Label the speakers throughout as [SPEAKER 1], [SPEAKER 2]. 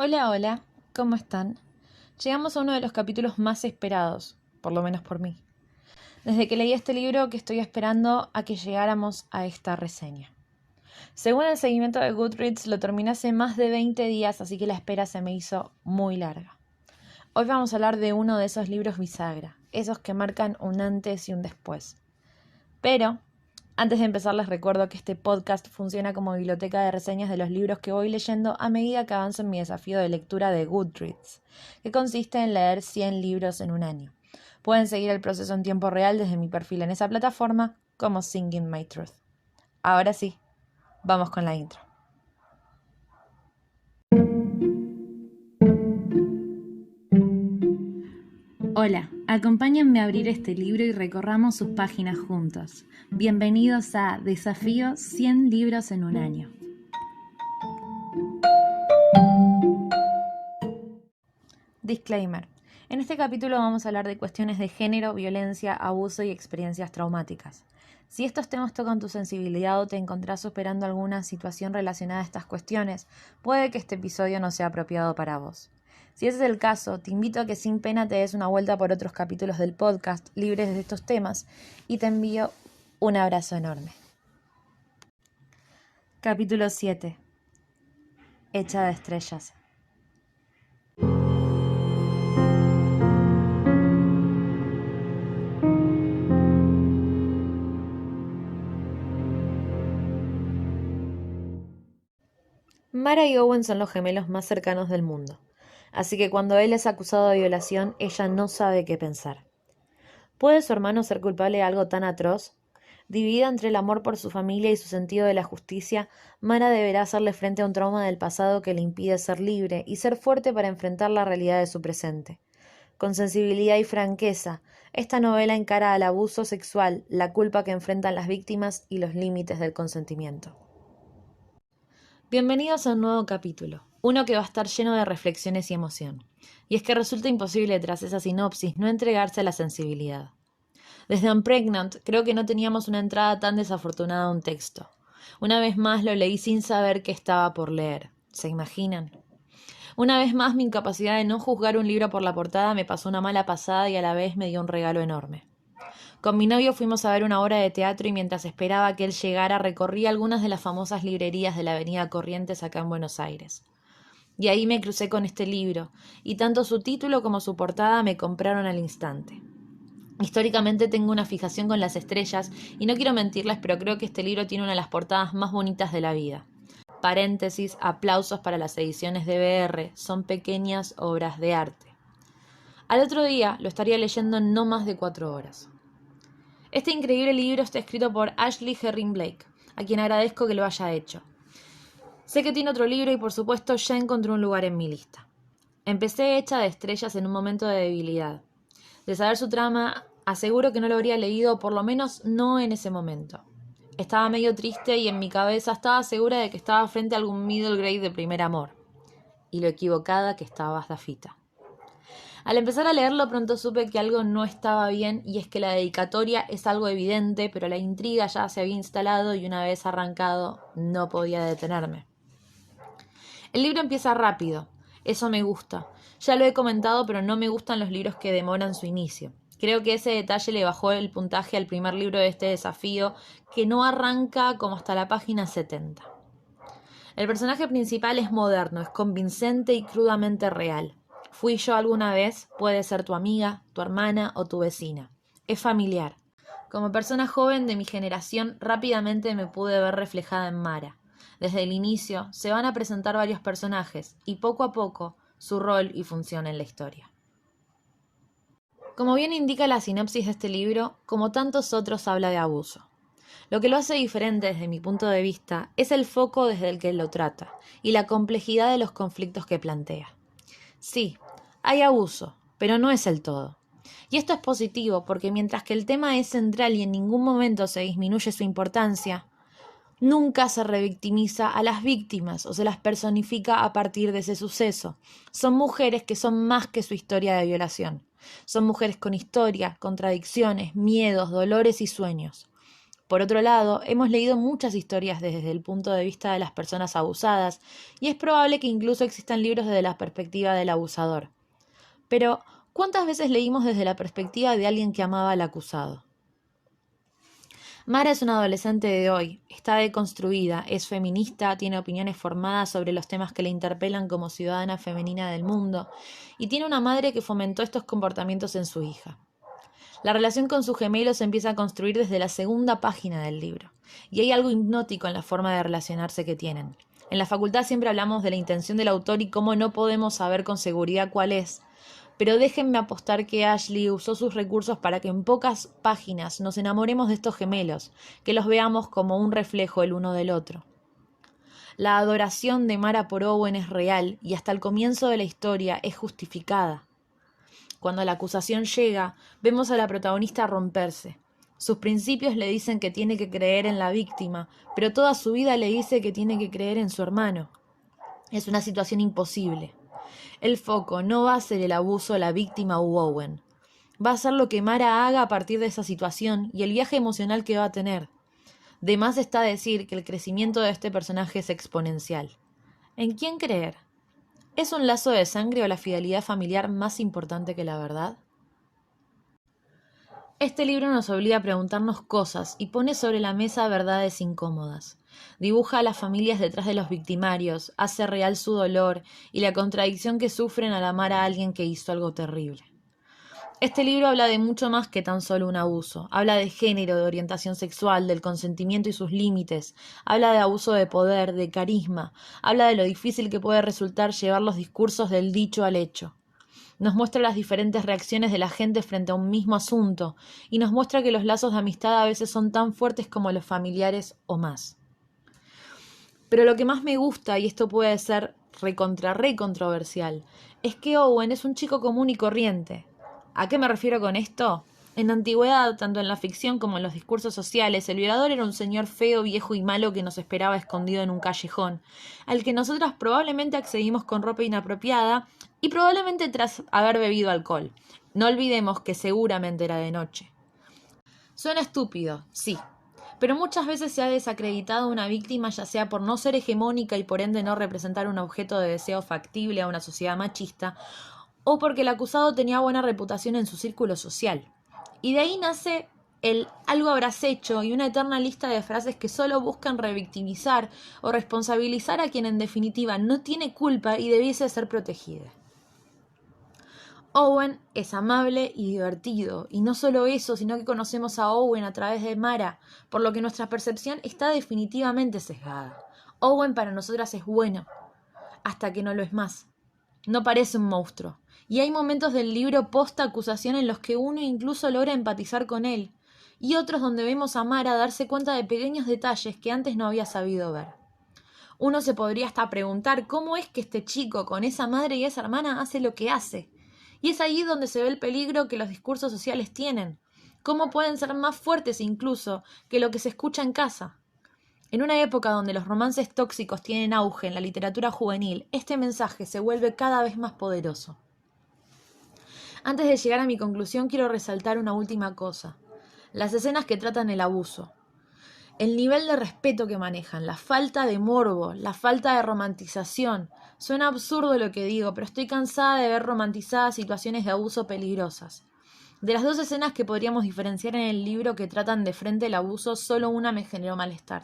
[SPEAKER 1] Hola, hola, ¿cómo están? Llegamos a uno de los capítulos más esperados, por lo menos por mí. Desde que leí este libro que estoy esperando a que llegáramos a esta reseña. Según el seguimiento de Goodreads, lo terminé hace más de 20 días, así que la espera se me hizo muy larga. Hoy vamos a hablar de uno de esos libros bisagra, esos que marcan un antes y un después. Pero antes de empezar les recuerdo que este podcast funciona como biblioteca de reseñas de los libros que voy leyendo a medida que avanzo en mi desafío de lectura de Goodreads, que consiste en leer 100 libros en un año. Pueden seguir el proceso en tiempo real desde mi perfil en esa plataforma como Singing My Truth. Ahora sí, vamos con la intro. Hola, acompáñenme a abrir este libro y recorramos sus páginas juntos. Bienvenidos a Desafío 100 libros en un año. Disclaimer. En este capítulo vamos a hablar de cuestiones de género, violencia, abuso y experiencias traumáticas. Si estos temas tocan tu sensibilidad o te encontrás superando alguna situación relacionada a estas cuestiones, puede que este episodio no sea apropiado para vos. Si ese es el caso, te invito a que sin pena te des una vuelta por otros capítulos del podcast libres de estos temas y te envío un abrazo enorme. Capítulo 7. Hecha de estrellas. Mara y Owen son los gemelos más cercanos del mundo, así que cuando él es acusado de violación, ella no sabe qué pensar. ¿Puede su hermano ser culpable de algo tan atroz? Dividida entre el amor por su familia y su sentido de la justicia, Mara deberá hacerle frente a un trauma del pasado que le impide ser libre y ser fuerte para enfrentar la realidad de su presente. Con sensibilidad y franqueza, esta novela encara al abuso sexual, la culpa que enfrentan las víctimas y los límites del consentimiento. Bienvenidos a un nuevo capítulo, uno que va a estar lleno de reflexiones y emoción. Y es que resulta imposible tras esa sinopsis no entregarse a la sensibilidad. Desde I'm Pregnant creo que no teníamos una entrada tan desafortunada a un texto. Una vez más lo leí sin saber qué estaba por leer. ¿Se imaginan? Una vez más mi incapacidad de no juzgar un libro por la portada me pasó una mala pasada y a la vez me dio un regalo enorme. Con mi novio fuimos a ver una obra de teatro y mientras esperaba que él llegara recorrí algunas de las famosas librerías de la avenida Corrientes acá en Buenos Aires. Y ahí me crucé con este libro, y tanto su título como su portada me compraron al instante. Históricamente tengo una fijación con las estrellas y no quiero mentirles, pero creo que este libro tiene una de las portadas más bonitas de la vida. Paréntesis, aplausos para las ediciones de BR, son pequeñas obras de arte. Al otro día lo estaría leyendo en no más de 4 horas. Este increíble libro está escrito por Ashley Herring Blake, a quien agradezco que lo haya hecho. Sé que tiene otro libro y por supuesto ya encontré un lugar en mi lista. Empecé hecha de estrellas en un momento de debilidad. De saber su trama, aseguro que no lo habría leído, o por lo menos no en ese momento. Estaba medio triste y en mi cabeza estaba segura de que estaba frente a algún middle grade de primer amor. Y lo equivocada que estaba Dafita. Al empezar a leerlo pronto supe que algo no estaba bien y es que la dedicatoria es algo evidente, pero la intriga ya se había instalado y una vez arrancado no podía detenerme. El libro empieza rápido, eso me gusta. Ya lo he comentado, pero no me gustan los libros que demoran su inicio. Creo que ese detalle le bajó el puntaje al primer libro de este desafío, que no arranca como hasta la página 70. El personaje principal es moderno, es convincente y crudamente real. Fui yo alguna vez, puede ser tu amiga, tu hermana o tu vecina. Es familiar. Como persona joven de mi generación, rápidamente me pude ver reflejada en Mara. Desde el inicio se van a presentar varios personajes y poco a poco su rol y función en la historia. Como bien indica la sinopsis de este libro, como tantos otros habla de abuso. Lo que lo hace diferente desde mi punto de vista es el foco desde el que lo trata y la complejidad de los conflictos que plantea. Sí, hay abuso, pero no es el todo. Y esto es positivo porque mientras que el tema es central y en ningún momento se disminuye su importancia, nunca se revictimiza a las víctimas o se las personifica a partir de ese suceso. Son mujeres que son más que su historia de violación. Son mujeres con historia, contradicciones, miedos, dolores y sueños. Por otro lado, hemos leído muchas historias desde el punto de vista de las personas abusadas, y es probable que incluso existan libros desde la perspectiva del abusador. Pero, ¿cuántas veces leímos desde la perspectiva de alguien que amaba al acusado? Mara es una adolescente de hoy, está deconstruida, es feminista, tiene opiniones formadas sobre los temas que le interpelan como ciudadana femenina del mundo, y tiene una madre que fomentó estos comportamientos en su hija. La relación con su gemelo se empieza a construir desde la segunda página del libro, y hay algo hipnótico en la forma de relacionarse que tienen. En la facultad siempre hablamos de la intención del autor y cómo no podemos saber con seguridad cuál es, pero déjenme apostar que Ashley usó sus recursos para que en pocas páginas nos enamoremos de estos gemelos, que los veamos como un reflejo el uno del otro. La adoración de Mara por Owen es real y hasta el comienzo de la historia es justificada. Cuando la acusación llega, vemos a la protagonista romperse. Sus principios le dicen que tiene que creer en la víctima, pero toda su vida le dice que tiene que creer en su hermano. Es una situación imposible. El foco no va a ser el abuso, la víctima u Owen. Va a ser lo que Mara haga a partir de esa situación y el viaje emocional que va a tener. De más está decir que el crecimiento de este personaje es exponencial. ¿En quién creer? ¿Es un lazo de sangre o la fidelidad familiar más importante que la verdad? Este libro nos obliga a preguntarnos cosas y pone sobre la mesa verdades incómodas. Dibuja a las familias detrás de los victimarios, hace real su dolor y la contradicción que sufren al amar a alguien que hizo algo terrible. Este libro habla de mucho más que tan solo un abuso. Habla de género, de orientación sexual, del consentimiento y sus límites. Habla de abuso de poder, de carisma. Habla de lo difícil que puede resultar llevar los discursos del dicho al hecho. Nos muestra las diferentes reacciones de la gente frente a un mismo asunto y nos muestra que los lazos de amistad a veces son tan fuertes como los familiares o más. Pero lo que más me gusta, y esto puede ser re controversial, es que Owen es un chico común y corriente. ¿A qué me refiero con esto? En la antigüedad, tanto en la ficción como en los discursos sociales, el violador era un señor feo, viejo y malo que nos esperaba escondido en un callejón, al que nosotras probablemente accedimos con ropa inapropiada y probablemente tras haber bebido alcohol. No olvidemos que seguramente era de noche. Suena estúpido, sí, pero muchas veces se ha desacreditado a una víctima ya sea por no ser hegemónica y por ende no representar un objeto de deseo factible a una sociedad machista, o porque el acusado tenía buena reputación en su círculo social. Y de ahí nace el algo habrás hecho y una eterna lista de frases que solo buscan revictimizar o responsabilizar a quien en definitiva no tiene culpa y debiese ser protegida. Owen es amable y divertido, y no solo eso, sino que conocemos a Owen a través de Mara, por lo que nuestra percepción está definitivamente sesgada. Owen para nosotras es bueno, hasta que no lo es más. No parece un monstruo, y hay momentos del libro post-acusación en los que uno incluso logra empatizar con él, y otros donde vemos a Mara darse cuenta de pequeños detalles que antes no había sabido ver. Uno se podría hasta preguntar cómo es que este chico con esa madre y esa hermana hace lo que hace. Y es ahí donde se ve el peligro que los discursos sociales tienen. Cómo pueden ser más fuertes incluso que lo que se escucha en casa. En una época donde los romances tóxicos tienen auge en la literatura juvenil, este mensaje se vuelve cada vez más poderoso. Antes de llegar a mi conclusión, quiero resaltar una última cosa. Las escenas que tratan el abuso. El nivel de respeto que manejan, la falta de morbo, la falta de romantización. Suena absurdo lo que digo, pero estoy cansada de ver romantizadas situaciones de abuso peligrosas. De las dos escenas que podríamos diferenciar en el libro que tratan de frente el abuso, solo una me generó malestar.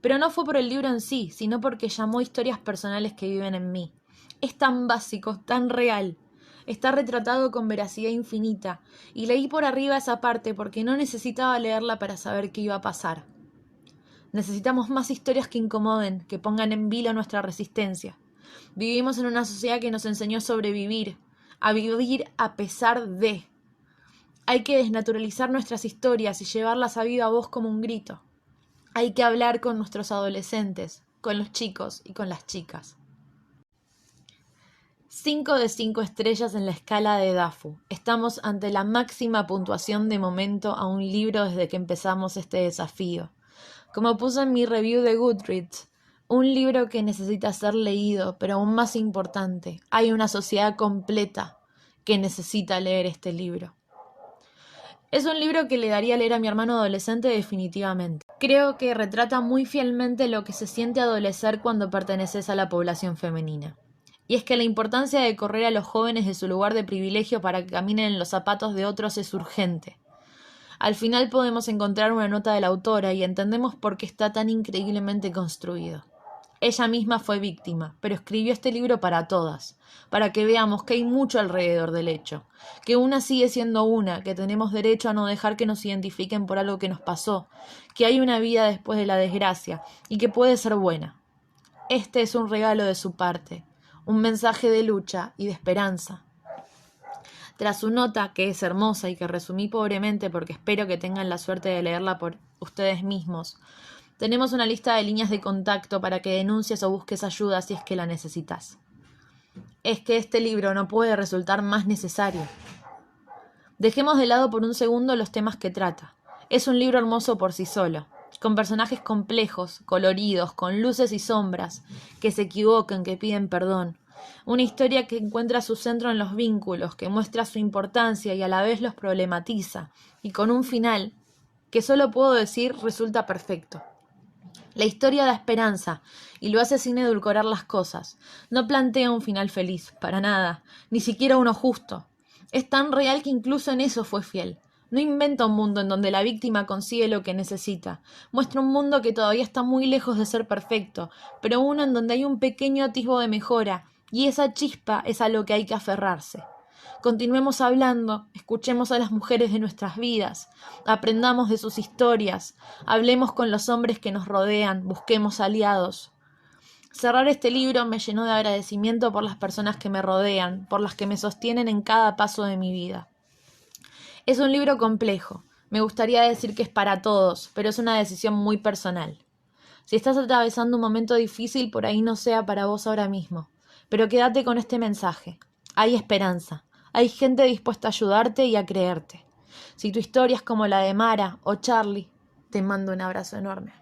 [SPEAKER 1] Pero no fue por el libro en sí, sino porque llamó historias personales que viven en mí. Es tan básico, tan real. Está retratado con veracidad infinita, y leí por arriba esa parte porque no necesitaba leerla para saber qué iba a pasar. Necesitamos más historias que incomoden, que pongan en vilo nuestra resistencia. Vivimos en una sociedad que nos enseñó a vivir a pesar de. Hay que desnaturalizar nuestras historias y llevarlas a viva voz como un grito. Hay que hablar con nuestros adolescentes, con los chicos y con las chicas. 5 de 5 estrellas en la escala de DAFU. Estamos ante la máxima puntuación de momento a un libro desde que empezamos este desafío. Como puse en mi review de Goodreads, un libro que necesita ser leído, pero aún más importante, hay una sociedad completa que necesita leer este libro. Es un libro que le daría a leer a mi hermano adolescente definitivamente. Creo que retrata muy fielmente lo que se siente adolecer cuando perteneces a la población femenina. Y es que la importancia de correr a los jóvenes de su lugar de privilegio para que caminen en los zapatos de otros es urgente. Al final podemos encontrar una nota de la autora y entendemos por qué está tan increíblemente construido. Ella misma fue víctima, pero escribió este libro para todas, para que veamos que hay mucho alrededor del hecho, que una sigue siendo una, que tenemos derecho a no dejar que nos identifiquen por algo que nos pasó, que hay una vida después de la desgracia y que puede ser buena. Este es un regalo de su parte, un mensaje de lucha y de esperanza. Tras su nota, que es hermosa y que resumí pobremente porque espero que tengan la suerte de leerla por ustedes mismos, tenemos una lista de líneas de contacto para que denuncies o busques ayuda si es que la necesitas. Es que este libro no puede resultar más necesario. Dejemos de lado por un segundo los temas que trata. Es un libro hermoso por sí solo, con personajes complejos, coloridos, con luces y sombras, que se equivocan, que piden perdón. Una historia que encuentra su centro en los vínculos, que muestra su importancia y a la vez los problematiza, y con un final que solo puedo decir resulta perfecto. La historia da esperanza y lo hace sin edulcorar las cosas. No plantea un final feliz, para nada, ni siquiera uno justo. Es tan real que incluso en eso fue fiel. No inventa un mundo en donde la víctima consigue lo que necesita. Muestra un mundo que todavía está muy lejos de ser perfecto, pero uno en donde hay un pequeño atisbo de mejora, y esa chispa es a lo que hay que aferrarse. Continuemos hablando, escuchemos a las mujeres de nuestras vidas, aprendamos de sus historias, hablemos con los hombres que nos rodean, busquemos aliados. Cerrar este libro me llenó de agradecimiento por las personas que me rodean, por las que me sostienen en cada paso de mi vida. Es un libro complejo, me gustaría decir que es para todos, pero es una decisión muy personal. Si estás atravesando un momento difícil, por ahí no sea para vos ahora mismo, pero quédate con este mensaje. Hay esperanza. Hay gente dispuesta a ayudarte y a creerte. Si tu historia es como la de Mara o Charlie, te mando un abrazo enorme.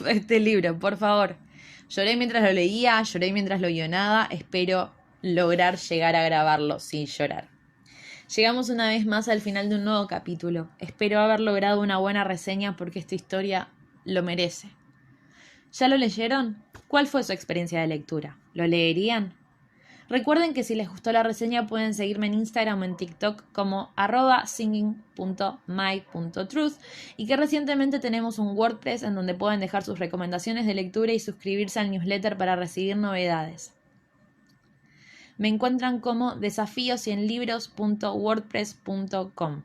[SPEAKER 1] Este libro, por favor. Lloré mientras lo leía, lloré mientras lo guionaba. Espero lograr llegar a grabarlo sin llorar. Llegamos una vez más al final de un nuevo capítulo. Espero haber logrado una buena reseña porque esta historia lo merece. ¿Ya lo leyeron? ¿Cuál fue su experiencia de lectura? ¿Lo leerían? Recuerden que si les gustó la reseña pueden seguirme en Instagram o en TikTok como @singing.my.truth y que recientemente tenemos un WordPress en donde pueden dejar sus recomendaciones de lectura y suscribirse al newsletter para recibir novedades. Me encuentran como desafiosienlibros.wordpress.com.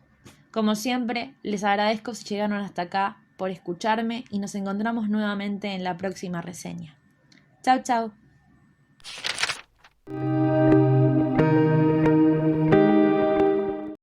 [SPEAKER 1] Como siempre, les agradezco si llegaron hasta acá por escucharme y nos encontramos nuevamente en la próxima reseña. Chau, chau.